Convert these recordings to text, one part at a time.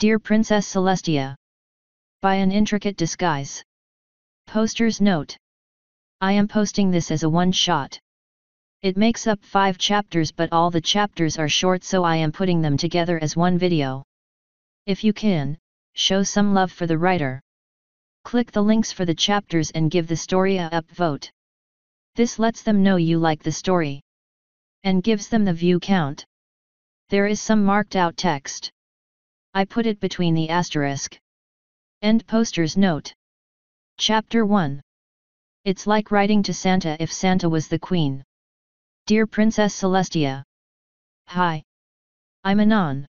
Dear Princess Celestia. By an intricate disguise. Poster's note. I am posting this as a one-shot. It makes up 5 chapters, but all the chapters are short, so I am putting them together as one video. If you can, show some love for the writer. Click the links for the chapters and give the story a upvote. This lets them know you like the story. And gives them the view count. There is some marked out text. I put it between the asterisk. End poster's note. Chapter 1. It's like writing to Santa if Santa was the queen. Dear Princess Celestia. Hi. I'm Anon.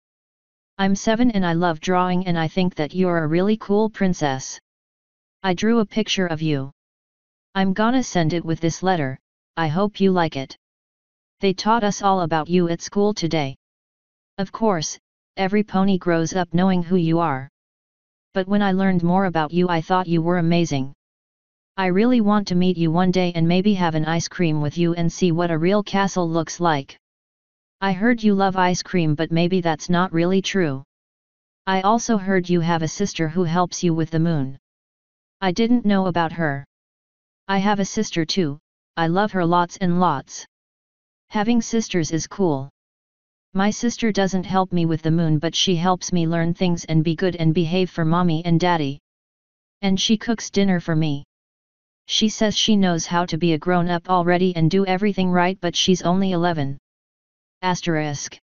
I'm 7 and I love drawing, and I think that you're a really cool princess. I drew a picture of you. I'm gonna send it with this letter. I hope you like it. They taught us all about you at school today. Of course, every pony grows up knowing who you are. But when I learned more about you, I thought you were amazing. I really want to meet you one day and maybe have an ice cream with you and see what a real castle looks like. I heard you love ice cream, but maybe that's not really true. I also heard you have a sister who helps you with the moon. I didn't know about her. I have a sister too. I love her lots and lots. Having sisters is cool. My sister doesn't help me with the moon, but she helps me learn things and be good and behave for mommy and daddy. And she cooks dinner for me. She says she knows how to be a grown-up already and do everything right, but she's only 11. Asterisk.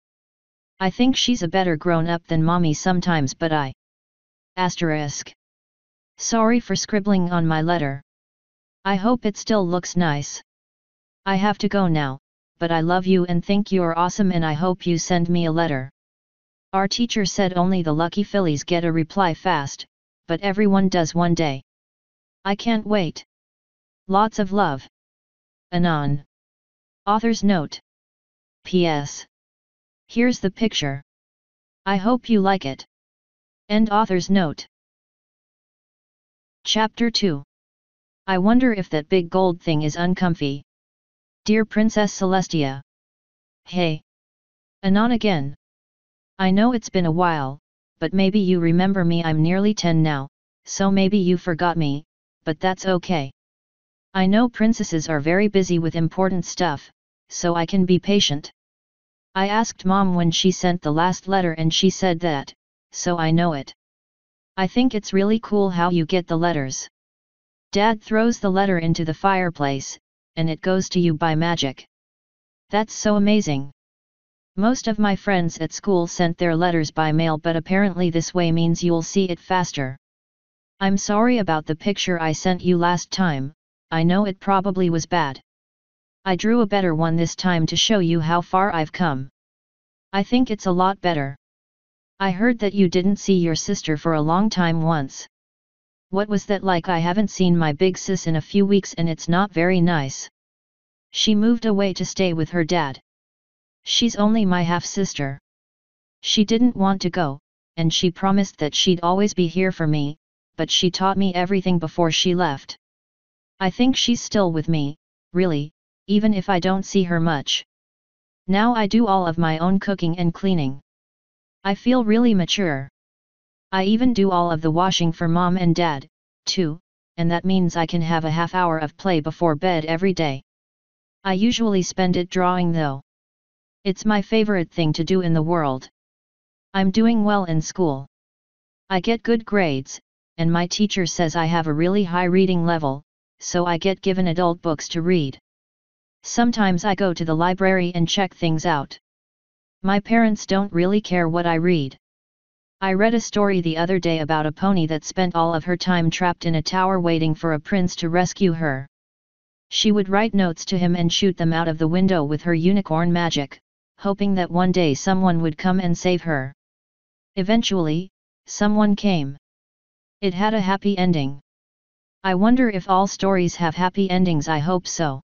I think she's a better grown-up than mommy sometimes, but I... Asterisk. Sorry for scribbling on my letter. I hope it still looks nice. I have to go now. But I love you and think you're awesome, and I hope you send me a letter. Our teacher said only the lucky fillies get a reply fast, but everyone does one day. I can't wait. Lots of love. Anon. Author's note. P.S. Here's the picture. I hope you like it. End author's note. Chapter 2. I wonder if that big gold thing is uncomfy. Dear Princess Celestia. Hey. Anon again. I know it's been a while, but maybe you remember me. I'm nearly 10 now, so maybe you forgot me, but that's okay. I know princesses are very busy with important stuff, so I can be patient. I asked Mom when she sent the last letter and she said that, so I know it. I think it's really cool how you get the letters. Dad throws the letter into the fireplace, and it goes to you by magic. That's so amazing. Most of my friends at school sent their letters by mail, but apparently this way means you'll see it faster. I'm sorry about the picture I sent you last time. I know it probably was bad. I drew a better one this time to show you how far I've come. I think it's a lot better. I heard that you didn't see your sister for a long time once. What was that like? I haven't seen my big sis in a few weeks and it's not very nice. She moved away to stay with her dad. She's only my half-sister. She didn't want to go, and she promised that she'd always be here for me, but she taught me everything before she left. I think she's still with me, really, even if I don't see her much. Now I do all of my own cooking and cleaning. I feel really mature. I even do all of the washing for Mom and Dad, too, and that means I can have a half hour of play before bed every day. I usually spend it drawing though. It's my favorite thing to do in the world. I'm doing well in school. I get good grades, and my teacher says I have a really high reading level, so I get given adult books to read. Sometimes I go to the library and check things out. My parents don't really care what I read. I read a story the other day about a pony that spent all of her time trapped in a tower waiting for a prince to rescue her. She would write notes to him and shoot them out of the window with her unicorn magic, hoping that one day someone would come and save her. Eventually, someone came. It had a happy ending. I wonder if all stories have happy endings. I hope so.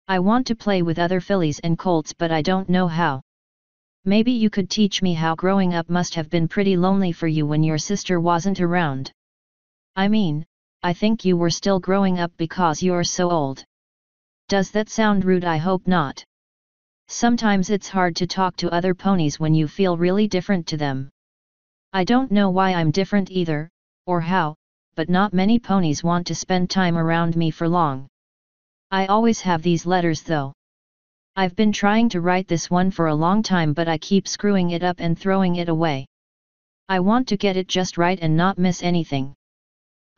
I want to play with other fillies and colts, but I don't know how. Maybe you could teach me how. Growing up must have been pretty lonely for you when your sister wasn't around. I mean, I think you were still growing up because you're so old. Does that sound rude? I hope not. Sometimes it's hard to talk to other ponies when you feel really different to them. I don't know why I'm different either, or how, but not many ponies want to spend time around me for long. I always have these letters though. I've been trying to write this one for a long time but I keep screwing it up and throwing it away. I want to get it just right and not miss anything.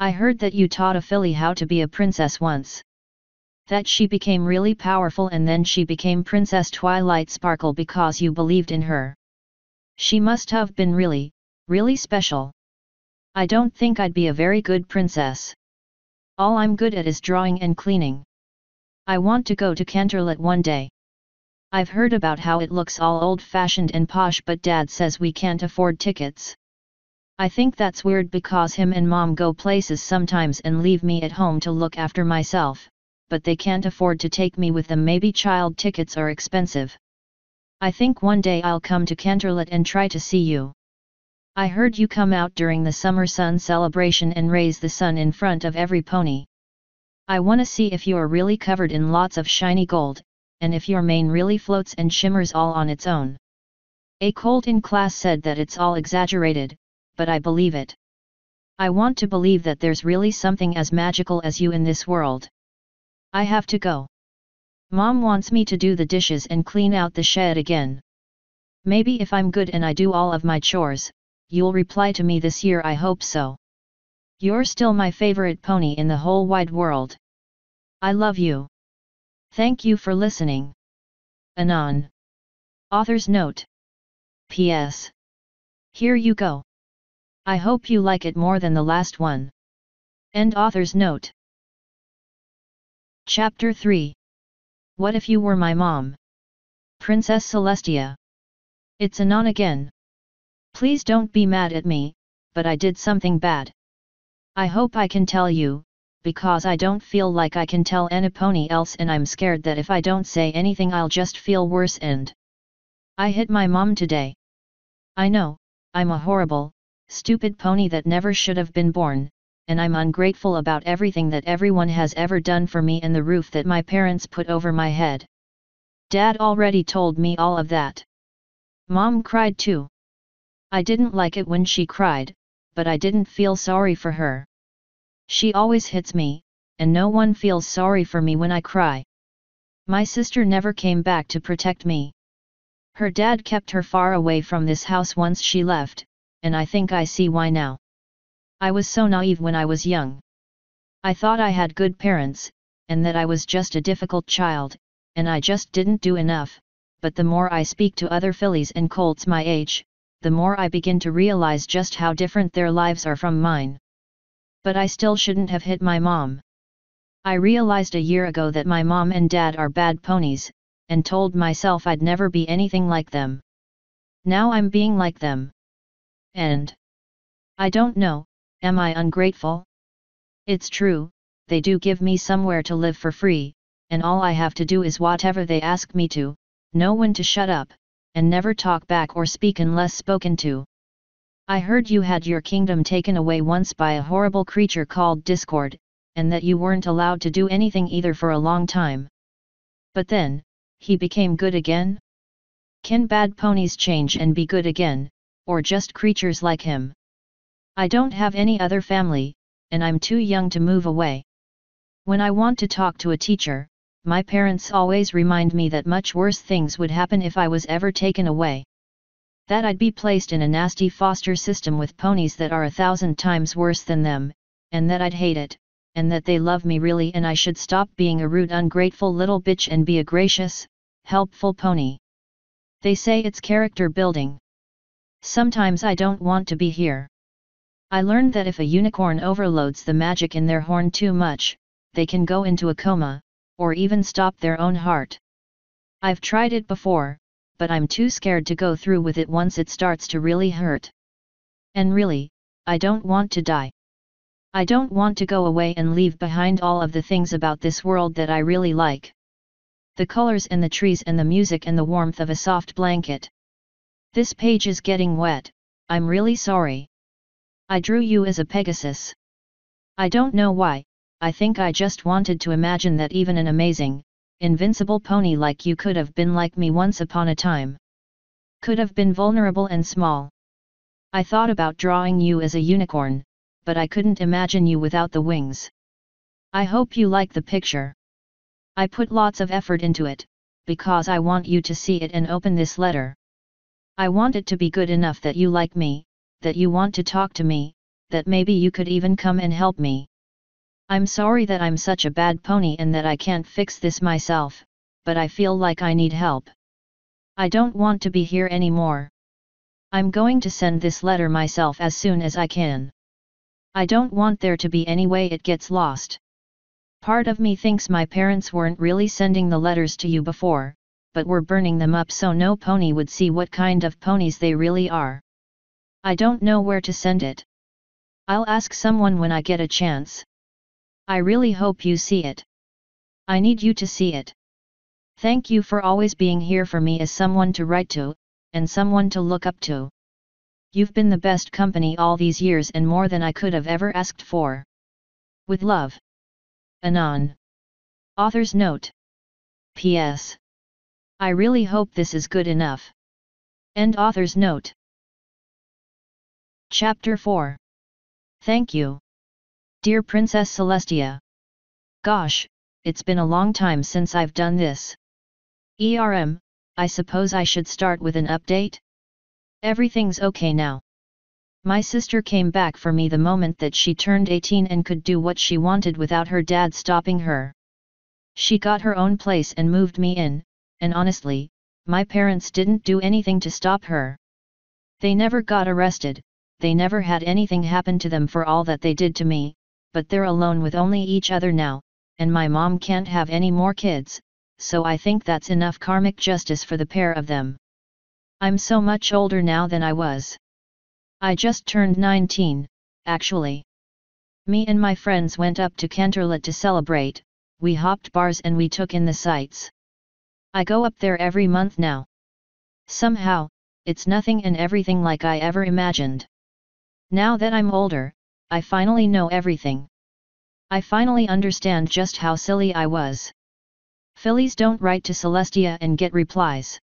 I heard that you taught a filly how to be a princess once. That she became really powerful and then she became Princess Twilight Sparkle because you believed in her. She must have been really, really special. I don't think I'd be a very good princess. All I'm good at is drawing and cleaning. I want to go to Canterlot one day. I've heard about how it looks all old-fashioned and posh but Dad says we can't afford tickets. I think that's weird because him and Mom go places sometimes and leave me at home to look after myself, but they can't afford to take me with them. Maybe child tickets are expensive. I think one day I'll come to Canterlot and try to see you. I heard you come out during the summer sun celebration and raise the sun in front of every pony. I wanna see if you're really covered in lots of shiny gold, and if your mane really floats and shimmers all on its own. A colt in class said that it's all exaggerated, but I believe it. I want to believe that there's really something as magical as you in this world. I have to go. Mom wants me to do the dishes and clean out the shed again. Maybe if I'm good and I do all of my chores, you'll reply to me this year. I hope so. You're still my favorite pony in the whole wide world. I love you. Thank you for listening. Anon. Author's note. P.S. Here you go. I hope you like it more than the last one. End author's note. Chapter 3. What if you were my mom? Princess Celestia. It's Anon again. Please don't be mad at me, but I did something bad. I hope I can tell you, because I don't feel like I can tell any pony else and I'm scared that if I don't say anything I'll just feel worse and I hit my mom today. I know, I'm a horrible, stupid pony that never should have been born, and I'm ungrateful about everything that everyone has ever done for me and the roof that my parents put over my head. Dad already told me all of that. Mom cried too. I didn't like it when she cried, but I didn't feel sorry for her. She always hits me, and no one feels sorry for me when I cry. My sister never came back to protect me. Her dad kept her far away from this house once she left, and I think I see why now. I was so naive when I was young. I thought I had good parents, and that I was just a difficult child, and I just didn't do enough, but the more I speak to other fillies and colts my age, the more I begin to realize just how different their lives are from mine. But I still shouldn't have hit my mom. I realized a year ago that my mom and dad are bad ponies, and told myself I'd never be anything like them. Now I'm being like them. And I don't know, am I ungrateful? It's true, they do give me somewhere to live for free, and all I have to do is whatever they ask me to, know when to shut up, and never talk back or speak unless spoken to. I heard you had your kingdom taken away once by a horrible creature called Discord, and that you weren't allowed to do anything either for a long time. But then, he became good again? Can bad ponies change and be good again, or just creatures like him? I don't have any other family, and I'm too young to move away. When I want to talk to a teacher, my parents always remind me that much worse things would happen if I was ever taken away. That I'd be placed in a nasty foster system with ponies that are 1,000 times worse than them, and that I'd hate it, and that they love me really and I should stop being a rude ungrateful little bitch and be a gracious, helpful pony. They say it's character building. Sometimes I don't want to be here. I learned that if a unicorn overloads the magic in their horn too much, they can go into a coma, or even stop their own heart. I've tried it before, but I'm too scared to go through with it once it starts to really hurt. And really, I don't want to die. I don't want to go away and leave behind all of the things about this world that I really like. The colors and the trees and the music and the warmth of a soft blanket. This page is getting wet, I'm really sorry. I drew you as a Pegasus. I don't know why, I think I just wanted to imagine that even an amazing, invincible pony like you could have been like me once upon a time. Could have been vulnerable and small. I thought about drawing you as a unicorn, but I couldn't imagine you without the wings. I hope you like the picture. I put lots of effort into it, because I want you to see it and open this letter. I want it to be good enough that you like me, that you want to talk to me, that maybe you could even come and help me. I'm sorry that I'm such a bad pony and that I can't fix this myself, but I feel like I need help. I don't want to be here anymore. I'm going to send this letter myself as soon as I can. I don't want there to be any way it gets lost. Part of me thinks my parents weren't really sending the letters to you before, but were burning them up so no pony would see what kind of ponies they really are. I don't know where to send it. I'll ask someone when I get a chance. I really hope you see it. I need you to see it. Thank you for always being here for me as someone to write to, and someone to look up to. You've been the best company all these years and more than I could have ever asked for. With love. Anon. Author's note. P.S. I really hope this is good enough. End author's note. Chapter 4. Thank you. Dear Princess Celestia. Gosh, it's been a long time since I've done this. I suppose I should start with an update? Everything's okay now. My sister came back for me the moment that she turned 18 and could do what she wanted without her dad stopping her. She got her own place and moved me in, and honestly, my parents didn't do anything to stop her. They never got arrested, they never had anything happen to them for all that they did to me, but they're alone with only each other now, and my mom can't have any more kids, so I think that's enough karmic justice for the pair of them. I'm so much older now than I was. I just turned 19, actually. Me and my friends went up to Canterlot to celebrate, we hopped bars and we took in the sights. I go up there every month now. Somehow, it's nothing and everything like I ever imagined. Now that I'm older, I finally know everything. I finally understand just how silly I was. Fillies don't write to Celestia and get replies.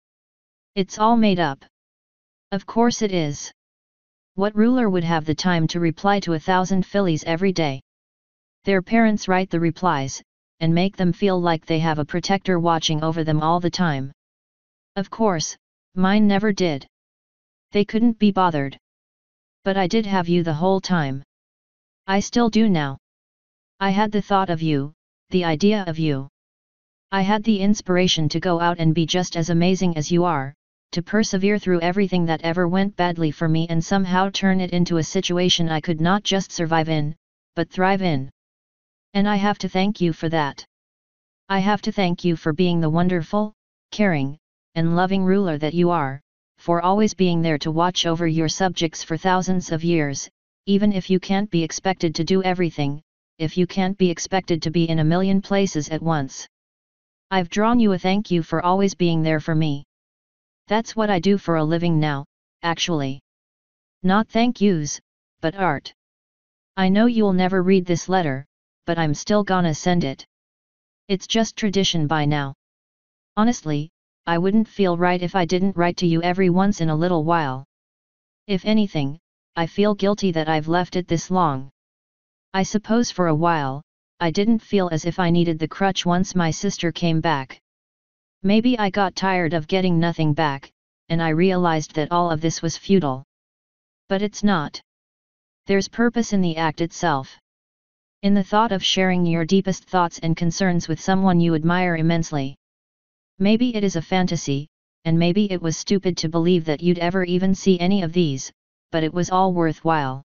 It's all made up. Of course it is. What ruler would have the time to reply to 1,000 fillies every day? Their parents write the replies, and make them feel like they have a protector watching over them all the time. Of course, mine never did. They couldn't be bothered. But I did have you the whole time. I still do now. I had the thought of you, the idea of you. I had the inspiration to go out and be just as amazing as you are, to persevere through everything that ever went badly for me and somehow turn it into a situation I could not just survive in, but thrive in. And I have to thank you for that. I have to thank you for being the wonderful, caring, and loving ruler that you are, for always being there to watch over your subjects for thousands of years, even if you can't be expected to do everything, if you can't be expected to be in a million places at once. I've drawn you a thank you for always being there for me. That's what I do for a living now, actually. Not thank yous, but art. I know you'll never read this letter, but I'm still gonna send it. It's just tradition by now. Honestly, I wouldn't feel right if I didn't write to you every once in a little while. If anything, I feel guilty that I've left it this long. I suppose for a while, I didn't feel as if I needed the crutch once my sister came back. Maybe I got tired of getting nothing back, and I realized that all of this was futile. But it's not. There's purpose in the act itself. In the thought of sharing your deepest thoughts and concerns with someone you admire immensely. Maybe it is a fantasy, and maybe it was stupid to believe that you'd ever even see any of these, but it was all worthwhile.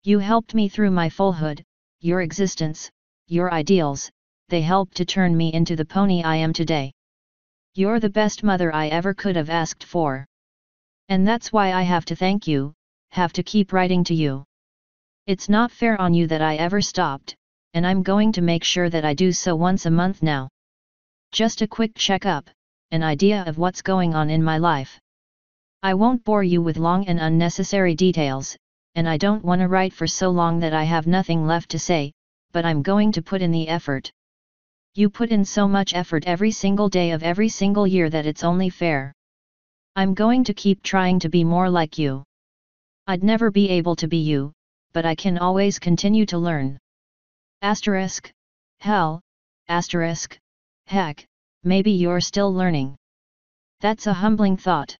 You helped me through my foalhood, your existence, your ideals, they helped to turn me into the pony I am today. You're the best mother I ever could have asked for. And that's why I have to thank you, have to keep writing to you. It's not fair on you that I ever stopped, and I'm going to make sure that I do so once a month now. Just a quick checkup, an idea of what's going on in my life. I won't bore you with long and unnecessary details, and I don't want to write for so long that I have nothing left to say, but I'm going to put in the effort. You put in so much effort every single day of every single year that it's only fair. I'm going to keep trying to be more like you. I'd never be able to be you, but I can always continue to learn. Asterisk, hell, asterisk, heck, maybe you're still learning. That's a humbling thought.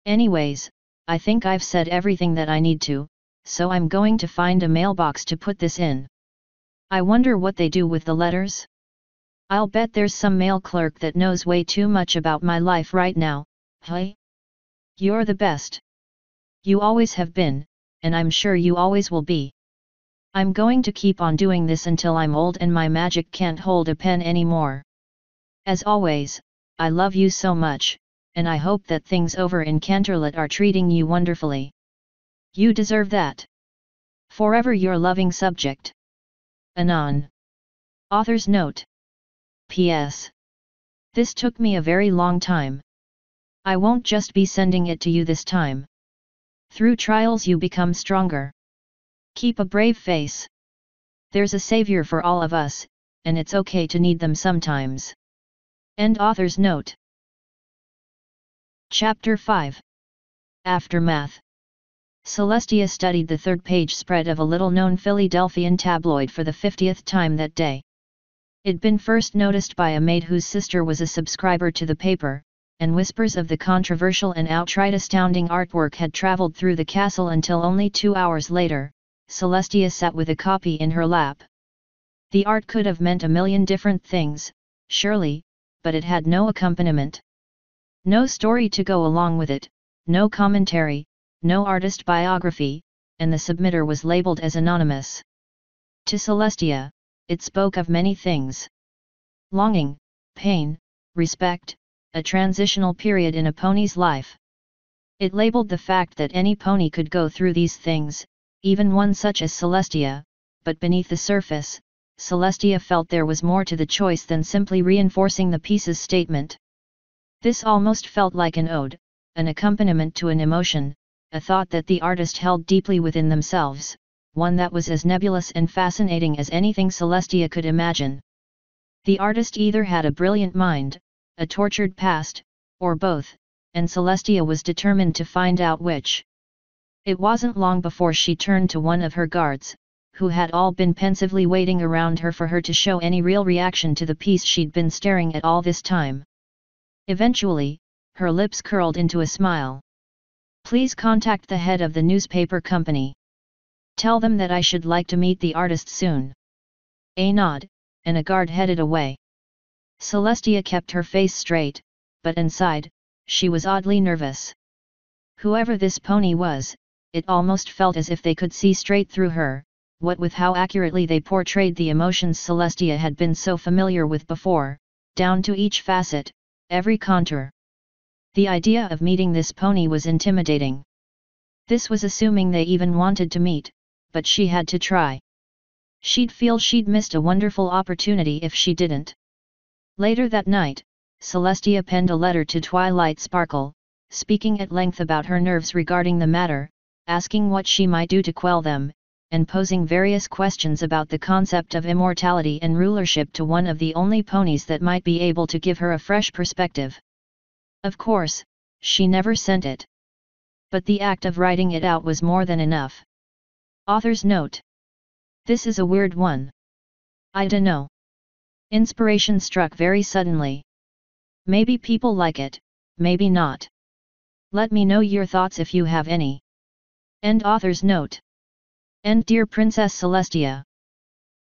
Anyways, I think I've said everything that I need to, so I'm going to find a mailbox to put this in. I wonder what they do with the letters? I'll bet there's some mail clerk that knows way too much about my life right now. Hey? You're the best. You always have been, and I'm sure you always will be. I'm going to keep on doing this until I'm old and my magic can't hold a pen anymore. As always, I love you so much, and I hope that things over in Canterlot are treating you wonderfully. You deserve that. Forever your loving subject. Anon. Author's note. P.S. This took me a very long time. I won't just be sending it to you this time. Through trials you become stronger. Keep a brave face. There's a savior for all of us, and it's okay to need them sometimes. End author's note. Chapter 5. Aftermath. Celestia studied the third-page spread of a little-known Philadelphian tabloid for the 50th time that day. It'd been first noticed by a maid whose sister was a subscriber to the paper, and whispers of the controversial and outright astounding artwork had traveled through the castle until only 2 hours later, Celestia sat with a copy in her lap. The art could have meant a million different things, surely, but it had no accompaniment. No story to go along with it, no commentary, no artist biography, and the submitter was labeled as anonymous. To Celestia, it spoke of many things. Longing, pain, respect, a transitional period in a pony's life. It labeled the fact that any pony could go through these things, even one such as Celestia, but beneath the surface, Celestia felt there was more to the choice than simply reinforcing the piece's statement. This almost felt like an ode, an accompaniment to an emotion, a thought that the artist held deeply within themselves, one that was as nebulous and fascinating as anything Celestia could imagine. The artist either had a brilliant mind, a tortured past, or both, and Celestia was determined to find out which. It wasn't long before she turned to one of her guards, who had all been pensively waiting around her for her to show any real reaction to the piece she'd been staring at all this time. Eventually, her lips curled into a smile. "Please contact the head of the newspaper company. Tell them that I should like to meet the artist soon." A nod, and a guard headed away. Celestia kept her face straight, but inside, she was oddly nervous. Whoever this pony was, it almost felt as if they could see straight through her, what with how accurately they portrayed the emotions Celestia had been so familiar with before, down to each facet, every contour. The idea of meeting this pony was intimidating. This was assuming they even wanted to meet, but she had to try. She'd feel she'd missed a wonderful opportunity if she didn't. Later that night, Celestia penned a letter to Twilight Sparkle, speaking at length about her nerves regarding the matter, asking what she might do to quell them, and posing various questions about the concept of immortality and rulership to one of the only ponies that might be able to give her a fresh perspective. Of course, she never sent it. But the act of writing it out was more than enough. Author's note. This is a weird one. I dunno. Inspiration struck very suddenly. Maybe people like it, maybe not. Let me know your thoughts if you have any. End author's note. End. Dear Princess Celestia.